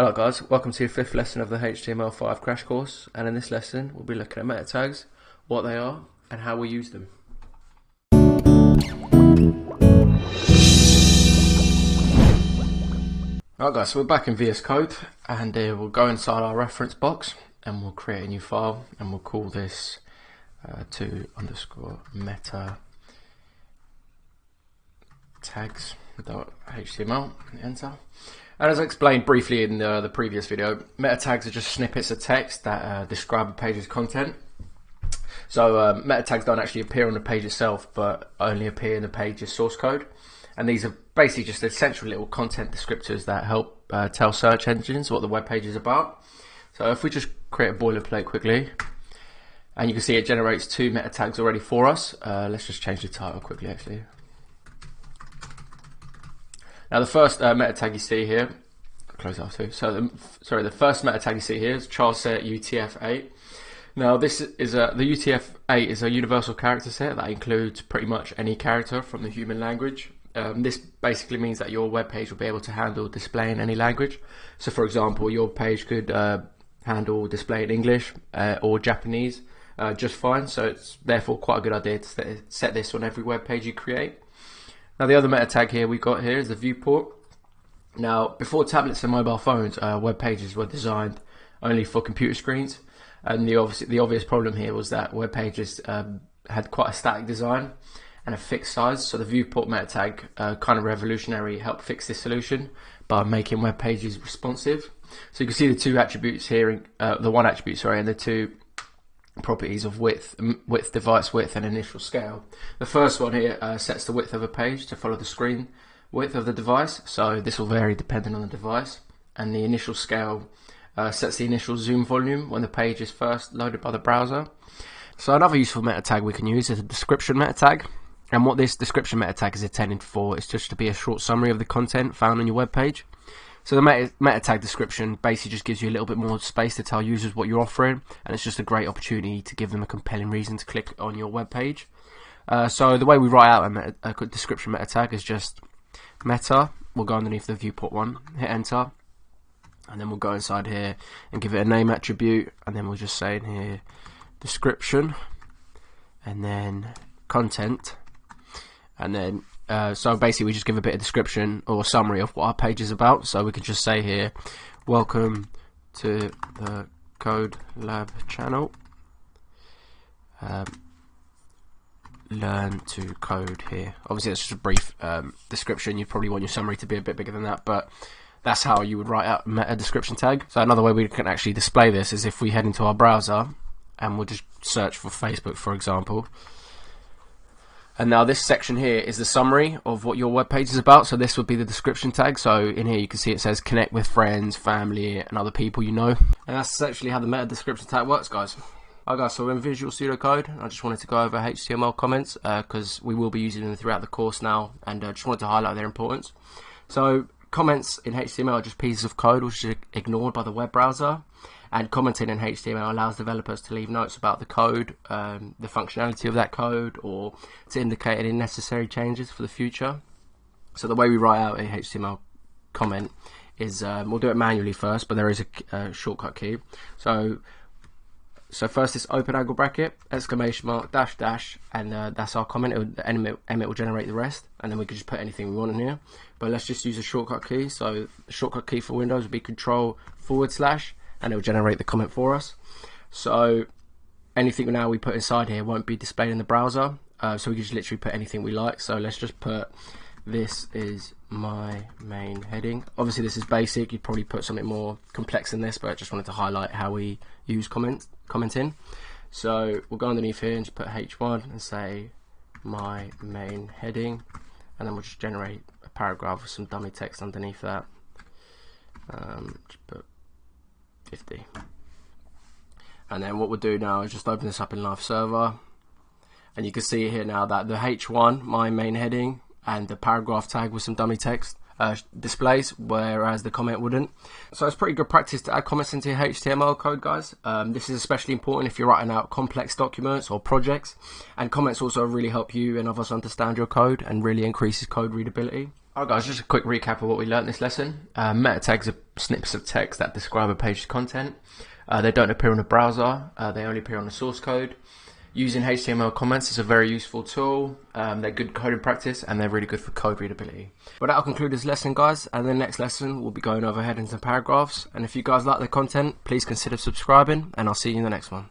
Hello guys, welcome to your fifth lesson of the HTML5 crash course, and in this lesson we'll be looking at meta tags, what they are and how we use them. Alright guys, so we're back in VS Code and we'll go inside our reference box and we'll create a new file and we'll call this to_meta tags.html, enter. And as I explained briefly in the previous video, meta tags are just snippets of text that describe a page's content. So meta tags don't actually appear on the page itself, but only appear in the page's source code. And these are basically just essential little content descriptors that help tell search engines what the web page is about. So if we just create a boilerplate quickly, and you can see it generates two meta tags already for us. Let's just change the title quickly actually. Now the first meta tag you see here, close off too. So the first meta tag you see here is child set UTF-8. Now this is the UTF-8 is a universal character set that includes pretty much any character from the human language. This basically means that your web page will be able to handle display in any language. So for example, your page could handle display in English or Japanese just fine. So it's therefore quite a good idea to set this on every web page you create. Now the other meta tag here we've got here is the viewport. Now before tablets and mobile phones, web pages were designed only for computer screens, and the obvious problem here was that web pages had quite a static design and a fixed size. So the viewport meta tag, kind of revolutionary, helped fix this solution by making web pages responsive. So you can see the two attributes here, the one attribute, sorry, and the two properties of width, device width, and initial scale. The first one here sets the width of a page to follow the screen width of the device, so this will vary depending on the device. And the initial scale sets the initial zoom volume when the page is first loaded by the browser. So another useful meta tag we can use is a description meta tag, and what this description meta tag is intended for is just to be a short summary of the content found on your web page. So the meta tag description basically just gives you a little bit more space to tell users what you're offering, and it's just a great opportunity to give them a compelling reason to click on your web page. So the way we write out a description meta tag is just meta, we'll go underneath the viewport one, hit enter, and then we'll go inside here and give it a name attribute, and then we'll just say in here description, and then content, and then so basically we just give a bit of description or summary of what our page is about. So we can just say here, welcome to the Code Lab channel, learn to code here. Obviously that's just a brief description. You'd probably want your summary to be a bit bigger than that, but that's how you would write out a meta description tag. So another way we can actually display this is if we head into our browser and we'll just search for Facebook, for example. And now this section here is the summary of what your web page is about. So this would be the description tag. So in here you can see it says connect with friends, family, and other people you know. And that's essentially how the meta description tag works, guys. Alright guys, so we're in Visual Studio Code. I just wanted to go over HTML comments because we will be using them throughout the course now, and just wanted to highlight their importance. So comments in HTML are just pieces of code which are ignored by the web browser. And commenting in HTML allows developers to leave notes about the code, the functionality of that code, or to indicate any necessary changes for the future. So the way we write out a HTML comment is, we'll do it manually first, but there is a shortcut key. So first it's open angle bracket, exclamation mark, dash dash, and that's our comment. Emmet will generate the rest, and then we can just put anything we want in here. But let's just use a shortcut key. So the shortcut key for Windows would be Control/, and it will generate the comment for us. So anything now we put inside here won't be displayed in the browser, so we can just literally put anything we like. So let's just put, this is my main heading. Obviously this is basic, you'd probably put something more complex than this, but I just wanted to highlight how we use commenting. So we'll go underneath here and just put H1 and say my main heading, and then we'll just generate a paragraph with some dummy text underneath that. Just put 50. And then what we'll do now is just open this up in Live Server, and you can see here now that the H1, my main heading, and the paragraph tag with some dummy text displays, whereas the comment wouldn't. So it's pretty good practice to add comments into your HTML code, guys. This is especially important if you're writing out complex documents or projects, and comments also really help you and others understand your code and really increases code readability. Alright guys, just a quick recap of what we learned this lesson. Meta tags are snippets of text that describe a page's content. They don't appear on the browser, they only appear on the source code. Using HTML comments is a very useful tool. They're good coding practice and they're really good for code readability. But that'll conclude this lesson guys, and the next lesson we'll be going over headings and paragraphs. And if you guys like the content, please consider subscribing, and I'll see you in the next one.